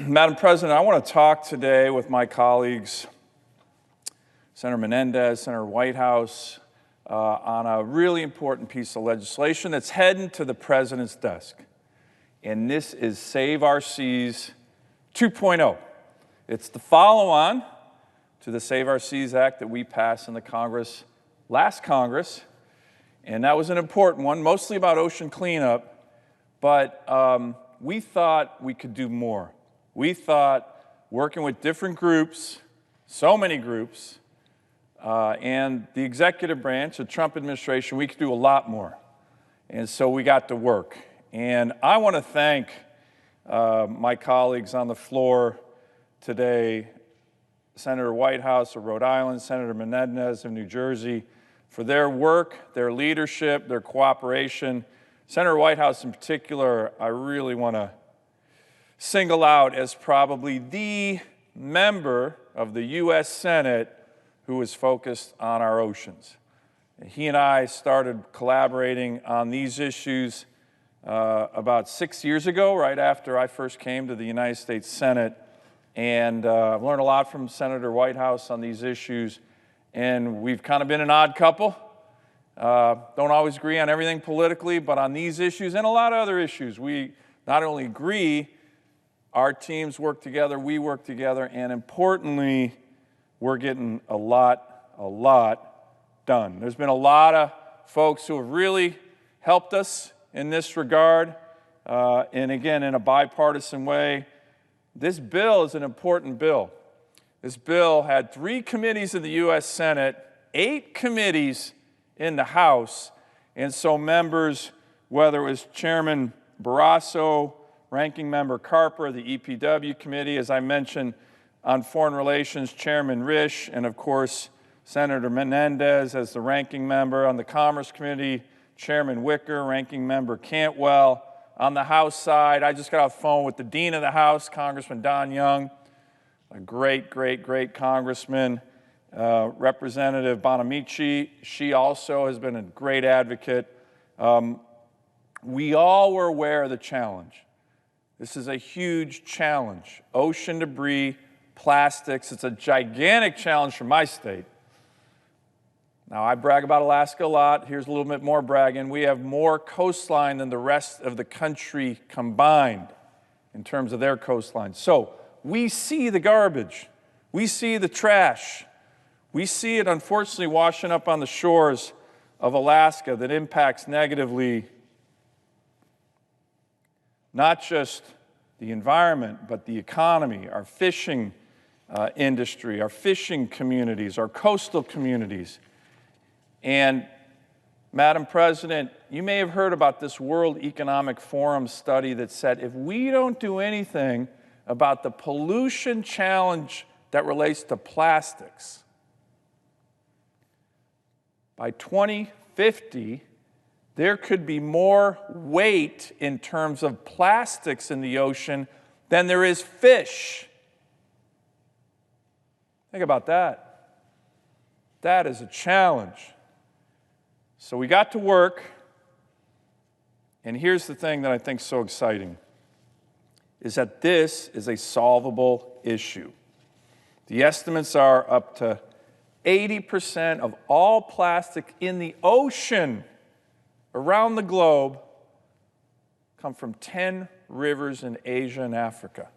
Madam President, I want to talk today with my colleagues, Senator Menendez, Senator Whitehouse, on a really important piece of legislation that's heading to the President's desk. And this is Save Our Seas 2.0. It's the follow-on to the Save Our Seas Act that we passed in the Congress, last Congress. And that was an important one, mostly about ocean cleanup. But we thought we could do more. We thought working with different groups, so many groups, and the executive branch, the Trump administration, we could do a lot more. And so we got to work. And I want to thank my colleagues on the floor today, Senator Whitehouse of Rhode Island, Senator Menendez of New Jersey, for their work, their leadership, their cooperation. Senator Whitehouse in particular, I really want to single out as probably the member of the U.S. Senate who was focused on our oceans. He and I started collaborating on these issues about 6 years ago, right after I first came to the United States Senate. And I've learned a lot from Senator Whitehouse on these issues. And we've kind of been an odd couple. Don't always agree on everything politically, but on these issues and a lot of other issues, we not only agree, our teams work together, we work together, and importantly, we're getting a lot done. There's been a lot of folks who have really helped us in this regard, and again, in a bipartisan way. This bill is an important bill. This bill had 3 committees in the U.S. Senate, 8 committees in the House, and so members, whether it was Chairman Barrasso, Ranking Member Carper of the EPW Committee, as I mentioned, on Foreign Relations, Chairman Risch, and of course, Senator Menendez as the Ranking Member. On the Commerce Committee, Chairman Wicker, Ranking Member Cantwell. On the House side, I just got off the phone with the Dean of the House, Congressman Don Young, a great congressman. Representative Bonamici, she also has been a great advocate. We all were aware of the challenge. This is a huge challenge. Ocean debris, plastics, it's a gigantic challenge for my state. Now, I brag about Alaska a lot. Here's a little bit more bragging. We have more coastline than the rest of the country combined in terms of their coastline. So we see the garbage. We see the trash. We see it, unfortunately, washing up on the shores of Alaska that impacts negatively not just the environment, but the economy, our fishing industry, our fishing communities, our coastal communities. And, Madam President, you may have heard about this World Economic Forum study that said if we don't do anything about the pollution challenge that relates to plastics, by 2050, there could be more weight in terms of plastics in the ocean than there is fish. Think about that. That is a challenge. So we got to work, and here's the thing that I think is so exciting, is that this is a solvable issue. The estimates are up to 80% of all plastic in the ocean around the globe come from 10 rivers in Asia and Africa.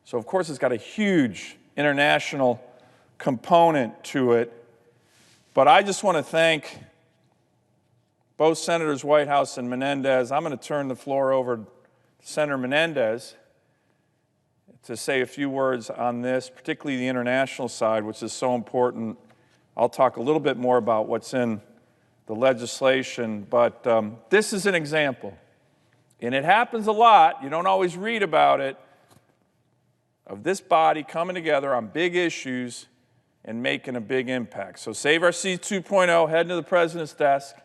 So, of course, it's got a huge international component to it. But I just want to thank both Senators Whitehouse and Menendez. I'm going to turn the floor over to Senator Menendez to say a few words on this, particularly the international side, which is so important. I'll talk a little bit more about what's in the legislation, but this is an example. And it happens a lot, you don't always read about it, of this body coming together on big issues and making a big impact. So Save Our Seas 2.0, heading to the President's desk.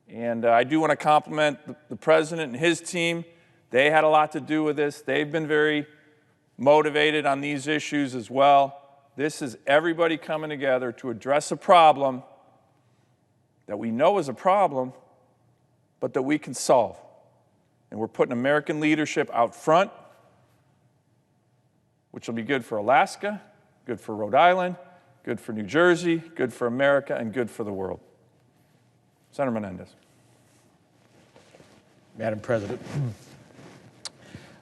And I do want to compliment the President and his team. They had a lot to do with this. They've been very motivated on these issues as well. This is everybody coming together to address a problem that we know is a problem, but that we can solve. And we're putting American leadership out front. which will be good for Alaska, good for Rhode Island, good for New Jersey, good for America, and good for the world. Senator Menendez. Madam President,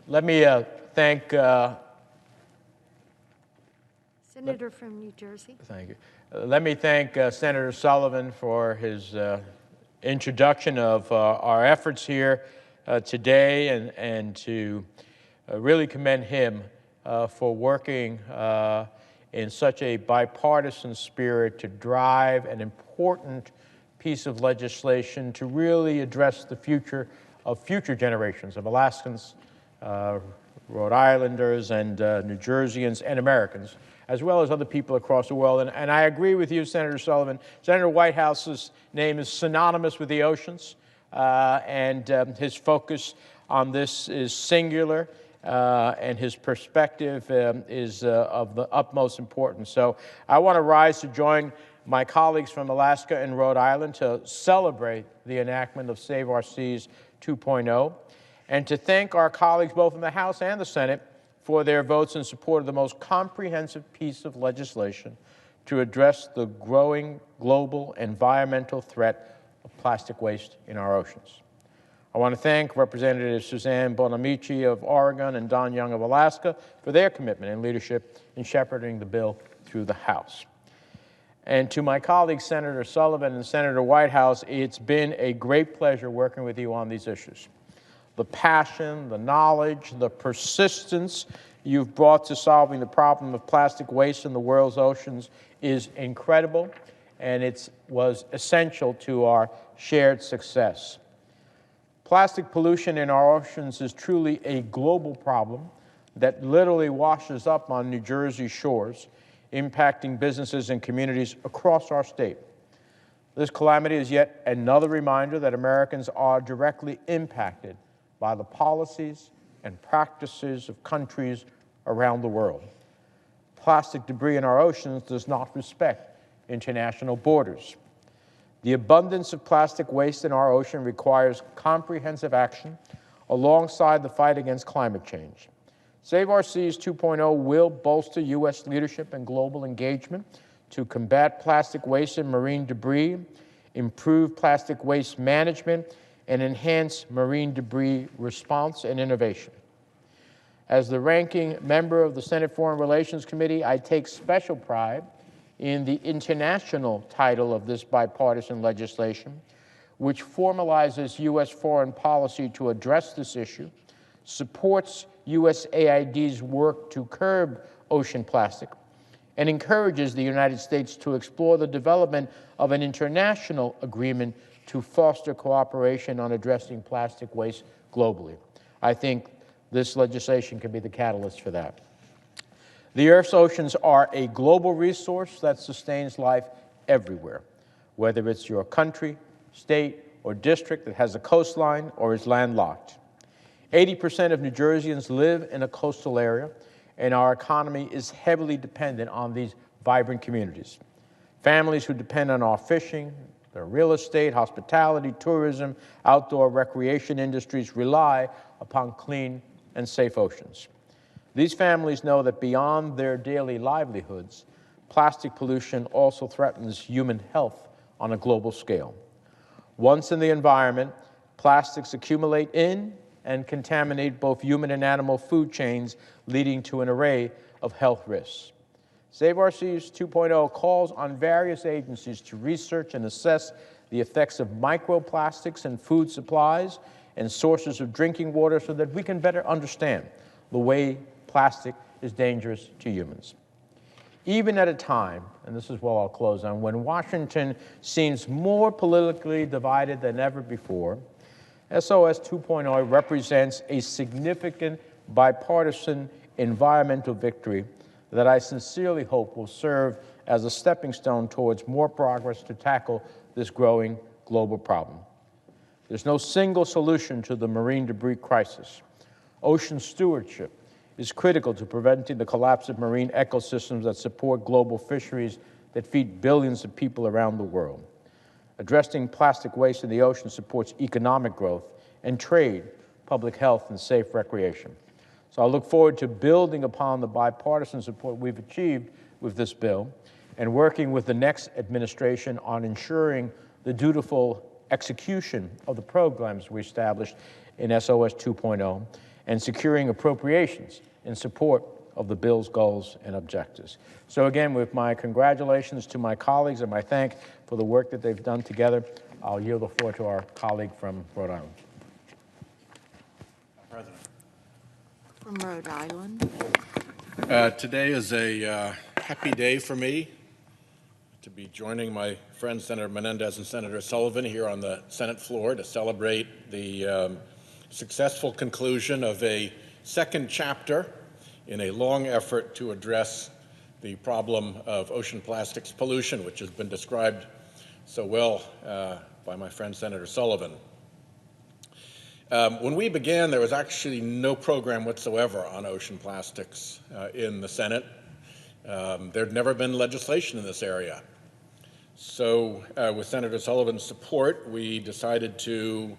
let me thank Senator from New Jersey. Thank you. Let me thank Senator Sullivan for his introduction of our efforts here today, and to really commend him for working in such a bipartisan spirit to drive an important piece of legislation to really address the future of future generations of Alaskans, Rhode Islanders, and New Jerseyans, and Americans, as well as other people across the world. And I agree with you, Senator Sullivan. Senator Whitehouse's name is synonymous with the oceans, and his focus on this is singular, and his perspective is of the utmost importance. So I want to rise to join my colleagues from Alaska and Rhode Island to celebrate the enactment of Save Our Seas 2.0, and to thank our colleagues both in the House and the Senate for their votes in support of the most comprehensive piece of legislation to address the growing global environmental threat of plastic waste in our oceans. I want to thank Representatives Suzanne Bonamici of Oregon and Don Young of Alaska for their commitment and leadership in shepherding the bill through the House. And to my colleagues, Senator Sullivan and Senator Whitehouse, it's been a great pleasure working with you on these issues. The passion, the knowledge, the persistence you've brought to solving the problem of plastic waste in the world's oceans is incredible, and it was essential to our shared success. Plastic pollution in our oceans is truly a global problem that literally washes up on New Jersey shores, impacting businesses and communities across our state. This calamity is yet another reminder that Americans are directly impacted by the policies and practices of countries around the world. Plastic debris in our oceans does not respect international borders. The abundance of plastic waste in our ocean requires comprehensive action alongside the fight against climate change. Save Our Seas 2.0 will bolster U.S. leadership and global engagement to combat plastic waste and marine debris, improve plastic waste management, and enhance marine debris response and innovation. As the ranking member of the Senate Foreign Relations Committee, I take special pride in the international title of this bipartisan legislation, which formalizes U.S. foreign policy to address this issue, supports USAID's work to curb ocean plastic, and encourages the United States to explore the development of an international agreement to foster cooperation on addressing plastic waste globally. I think this legislation can be the catalyst for that. The Earth's oceans are a global resource that sustains life everywhere, whether it's your country, state, or district that has a coastline or is landlocked. 80% of New Jerseyans live in a coastal area, and our economy is heavily dependent on these vibrant communities. Families who depend on our fishing, their real estate, hospitality, tourism, outdoor recreation industries rely upon clean and safe oceans. These families know that beyond their daily livelihoods, plastic pollution also threatens human health on a global scale. Once in the environment, plastics accumulate in and contaminate both human and animal food chains, leading to an array of health risks. Save Our Seas 2.0 calls on various agencies to research and assess the effects of microplastics in food supplies and sources of drinking water so that we can better understand the way plastic is dangerous to humans. Even at a time, and this is what I'll close on, when Washington seems more politically divided than ever before, SOS 2.0 represents a significant bipartisan environmental victory that I sincerely hope will serve as a stepping stone towards more progress to tackle this growing global problem. There's no single solution to the marine debris crisis. Ocean stewardship is critical to preventing the collapse of marine ecosystems that support global fisheries that feed billions of people around the world. Addressing plastic waste in the ocean supports economic growth and trade, public health, and safe recreation. So I look forward to building upon the bipartisan support we've achieved with this bill and working with the next administration on ensuring the dutiful execution of the programs we established in SOS 2.0 and securing appropriations in support of the bill's goals and objectives. So again, with my congratulations to my colleagues and my thanks for the work that they've done together, I'll yield the floor to our colleague from Rhode Island. President. From Rhode Island. Today is a happy day for me to be joining my friends Senator Menendez and Senator Sullivan here on the Senate floor to celebrate the successful conclusion of a second chapter in a long effort to address the problem of ocean plastics pollution, which has been described so well by my friend Senator Sullivan. When we began, there was actually no program whatsoever on ocean plastics in the Senate. There'd never been legislation in this area. So with Senator Sullivan's support, we decided to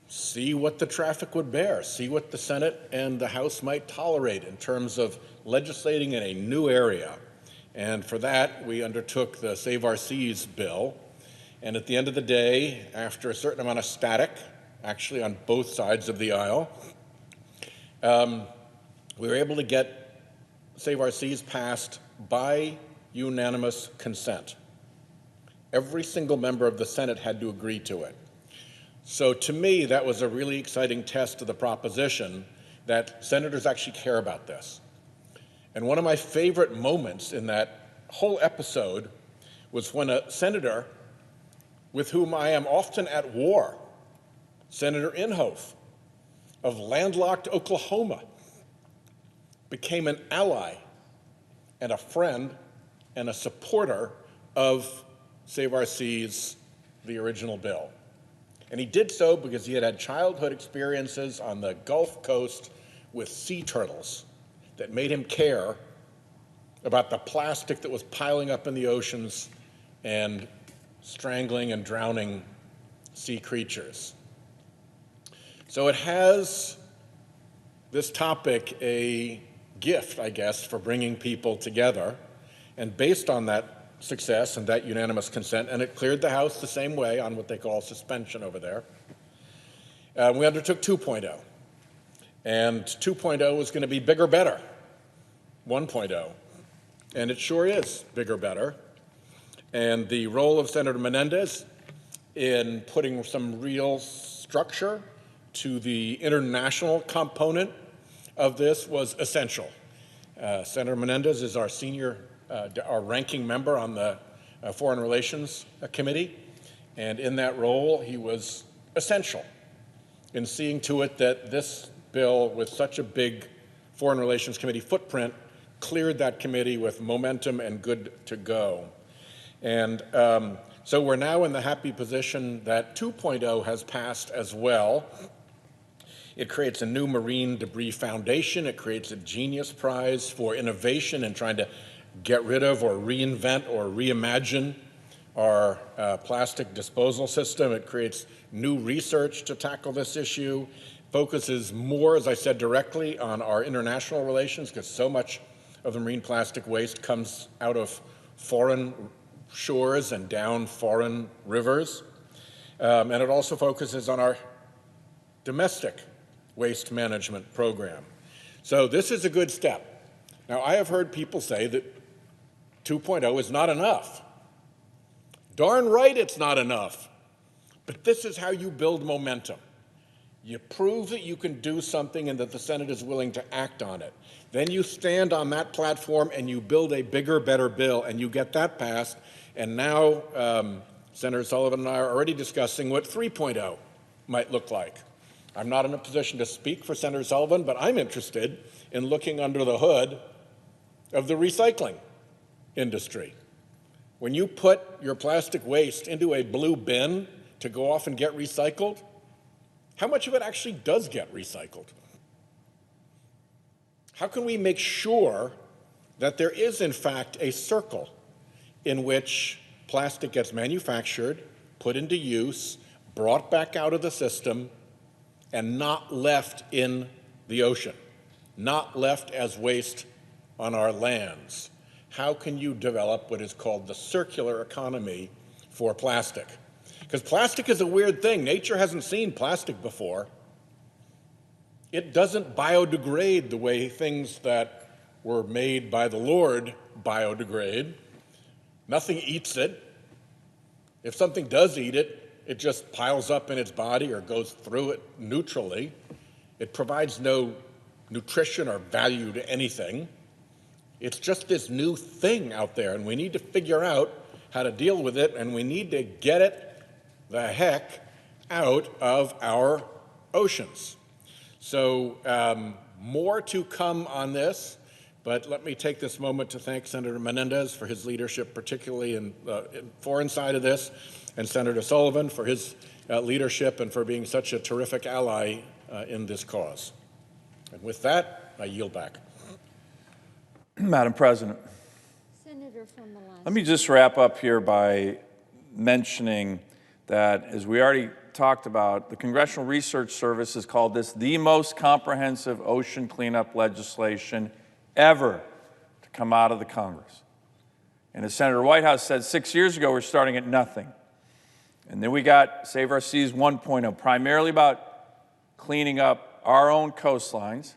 see what the traffic would bear, see what the Senate and the House might tolerate in terms of legislating in a new area. And for that, we undertook the Save Our Seas bill. And at the end of the day, after a certain amount of static, actually on both sides of the aisle, we were able to get Save Our Seas passed by unanimous consent. Every single member of the Senate had to agree to it. So to me, that was a really exciting test of the proposition that senators actually care about this. And one of my favorite moments in that whole episode was when a senator with whom I am often at war, Senator Inhofe of landlocked Oklahoma, became an ally and a friend and a supporter of Save Our Seas, the original bill. And he did so because he had had childhood experiences on the Gulf Coast with sea turtles that made him care about the plastic that was piling up in the oceans and strangling and drowning sea creatures. So it has, this topic, a gift, I guess, for bringing people together. And based on that success and that unanimous consent, and it cleared the House the same way on what they call suspension over there, we undertook 2.0. And 2.0 was going to be bigger, better. 1.0. And it sure is bigger, better. And the role of Senator Menendez in putting some real structure to the international component of this was essential. Senator Menendez is our our ranking member on the Foreign Relations Committee, and in that role, he was essential in seeing to it that this bill, with such a big Foreign Relations Committee footprint, cleared that committee with momentum and good to go. And so we're now in the happy position that 2.0 has passed as well. It creates a new marine debris foundation. It creates a Genius Prize for innovation and trying to get rid of or reinvent or reimagine our plastic disposal system. It creates new research to tackle this issue, focuses more, as I said, directly on our international relations, because so much of the marine plastic waste comes out of foreign shores and down foreign rivers. And it also focuses on our domestic waste management program. So this is a good step. Now, I have heard people say that 2.0 is not enough. Darn right it's not enough. But this is how you build momentum. You prove that you can do something and that the Senate is willing to act on it. Then you stand on that platform and you build a bigger, better bill, and you get that passed. And now Senator Sullivan and I are already discussing what 3.0 might look like. I'm not in a position to speak for Senator Sullivan, but I'm interested in looking under the hood of the recycling industry. When you put your plastic waste into a blue bin to go off and get recycled, how much of it actually does get recycled? How can we make sure that there is, in fact, a circle in which plastic gets manufactured, put into use, brought back out of the system, and not left in the ocean not left as waste on our lands? How can you develop what is called the circular economy for plastic? Because plastic is a weird thing. Nature hasn't seen plastic before. It doesn't biodegrade the way things that were made by the Lord biodegrade. Nothing eats it. If something does eat it, it just piles up in its body or goes through it neutrally. It provides no nutrition or value to anything. It's just this new thing out there, and we need to figure out how to deal with it, and we need to get it the heck out of our oceans. So more to come on this, but let me take this moment to thank Senator Menendez for his leadership, particularly in the foreign side of this, and Senator Sullivan for his leadership and for being such a terrific ally in this cause. And with that, I yield back. Madam President, Senator from the last. let me just wrap up here by mentioning that, as we already talked about, the Congressional Research Service has called this the most comprehensive ocean cleanup legislation ever to come out of the Congress. And as Senator Whitehouse said 6 years ago, we're starting at nothing. And then we got Save Our Seas 1.0, primarily about cleaning up our own coastlines.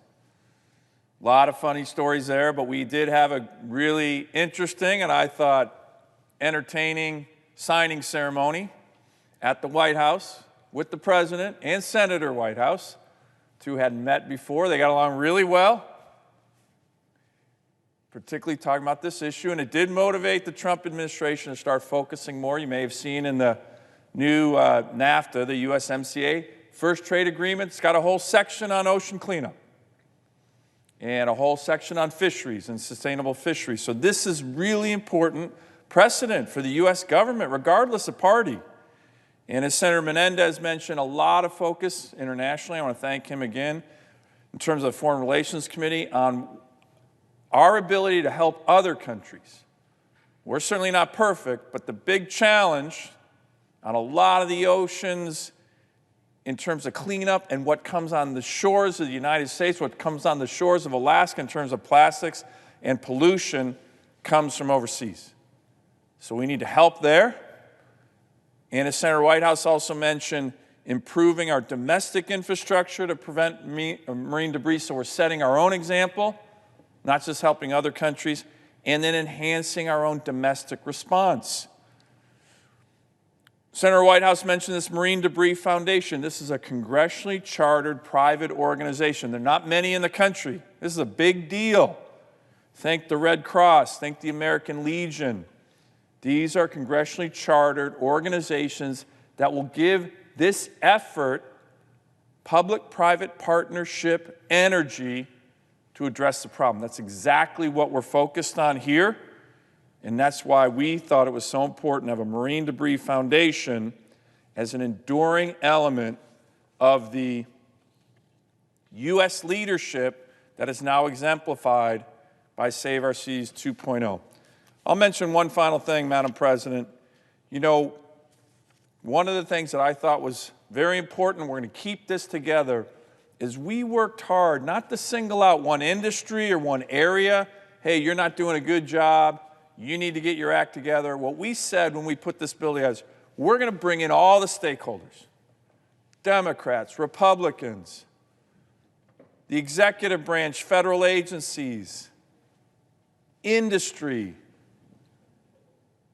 A lot of funny stories there, but we did have a really interesting and I thought entertaining signing ceremony at the White House with the President and Senator Whitehouse. Two hadn't met before. They got along really well, particularly talking about this issue, and it did motivate the Trump administration to start focusing more. You may have seen in the new NAFTA, the USMCA, first trade agreement, it's got a whole section on ocean cleanup and a whole section on fisheries and sustainable fisheries. So this is really important precedent for the U.S. government, regardless of party. And as Senator Menendez mentioned, a lot of focus internationally. I want to thank him again in terms of the Foreign Relations Committee on our ability to help other countries. We're certainly not perfect, but the big challenge on a lot of the oceans in terms of cleanup and what comes on the shores of the United States, what comes on the shores of Alaska in terms of plastics and pollution comes from overseas. So we need to help there. And as Senator Whitehouse also mentioned, improving our domestic infrastructure to prevent marine debris, so we're setting our own example, not just helping other countries, and then enhancing our own domestic response. Senator Whitehouse mentioned this Marine Debris Foundation. This is a congressionally chartered private organization. There are not many in the country. This is a big deal. Think the Red Cross, think the American Legion. These are congressionally chartered organizations that will give this effort public-private partnership energy to address the problem. That's exactly what we're focused on here. And that's why we thought it was so important to have a Marine Debris Foundation as an enduring element of the U.S. leadership that is now exemplified by Save Our Seas 2.0. I'll mention one final thing, Madam President. You know, one of the things that I thought was very important, we're going to keep this together, is we worked hard not to single out one industry or one area. Hey, you're not doing a good job. You need to get your act together. What we said when we put this bill together is we're going to bring in all the stakeholders, Democrats, Republicans, the executive branch, federal agencies, industry,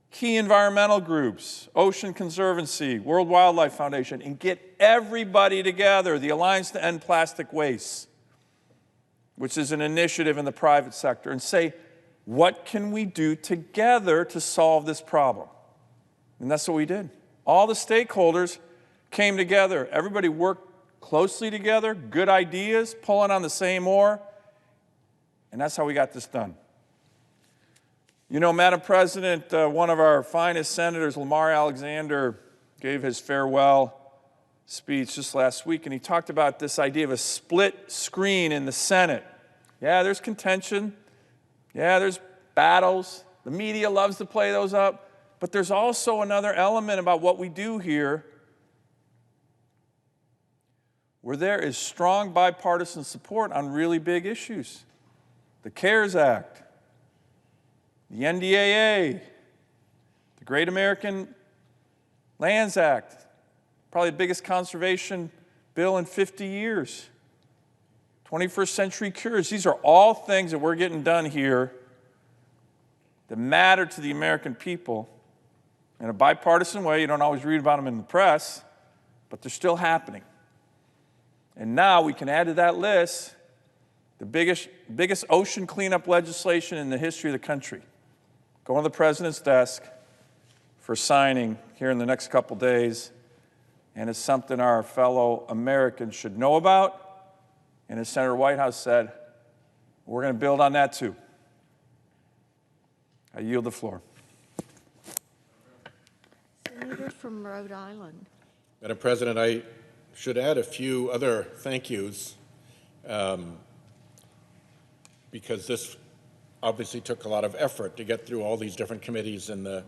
key environmental groups, Ocean Conservancy, World Wildlife Foundation, and get everybody together, the Alliance to End Plastic Waste, which is an initiative in the private sector, and say, what can we do together to solve this problem? And that's what we did. All the stakeholders came together. Everybody worked closely together, good ideas, pulling on the same oar, and that's how we got this done. You know, Madam President, one of our finest senators, Lamar Alexander, gave his farewell speech just last week, and he talked about this idea of a split screen in the Senate. Yeah, there's contention. Yeah, there's battles. The media loves to play those up. But there's also another element about what we do here. where there is strong bipartisan support on really big issues. The CARES Act, the NDAA, the Great American Lands Act, probably the biggest conservation bill in 50 years. 21st century cures. These are all things that we're getting done here that matter to the American people in a bipartisan way. You don't always read about them in the press, but they're still happening. And now we can add to that list the biggest ocean cleanup legislation in the history of the country. Go to the president's desk for signing here in the next couple days, and it's something our fellow Americans should know about. And as Senator Whitehouse said, we're going to build on that too. I yield the floor. Senator from Rhode Island. Madam President, I should add a few other thank yous because this obviously took a lot of effort to get through all these different committees in the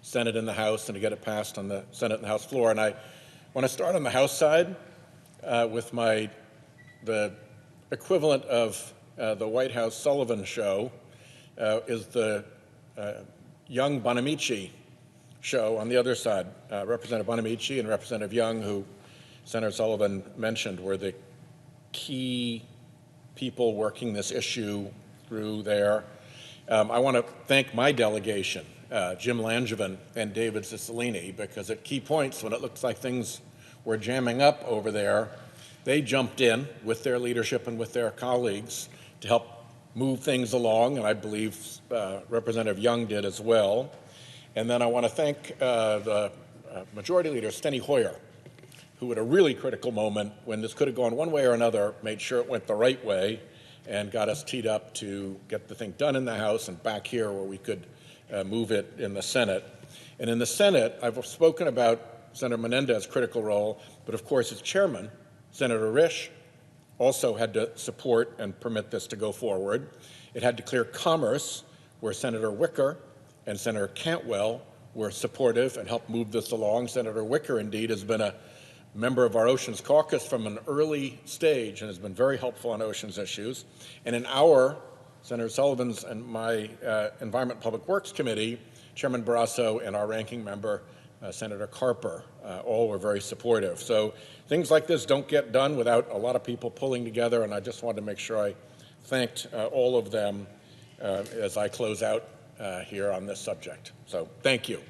Senate and the House and to get it passed on the Senate and the House floor. And I want to start on the House side with the equivalent of the White House Sullivan show is the Young Bonamici show on the other side. Representative Bonamici and Representative Young, who Senator Sullivan mentioned, were the key people working this issue through there. I want to thank my delegation, Jim Langevin and David Cicilline, because at key points when it looks like things were jamming up over there, they jumped in with their leadership and with their colleagues to help move things along, and I believe Representative Young did as well. And then I want to thank the Majority Leader, Steny Hoyer, who at a really critical moment, when this could have gone one way or another, made sure it went the right way and got us teed up to get the thing done in the House and back here where we could move it in the Senate. And in the Senate, I've spoken about Senator Menendez's critical role, but of course its chairman, Senator Risch, also had to support and permit this to go forward. It had to clear commerce, where Senator Wicker and Senator Cantwell were supportive and helped move this along. Senator Wicker, indeed, has been a member of our Oceans Caucus from an early stage and has been very helpful on oceans issues. And in our, Senator Sullivan's and my Environment and Public Works Committee, Chairman Barrasso and our ranking member, Senator Carper, all were very supportive. So things like this don't get done without a lot of people pulling together, and I just wanted to make sure I thanked all of them as I close out here on this subject. So thank you.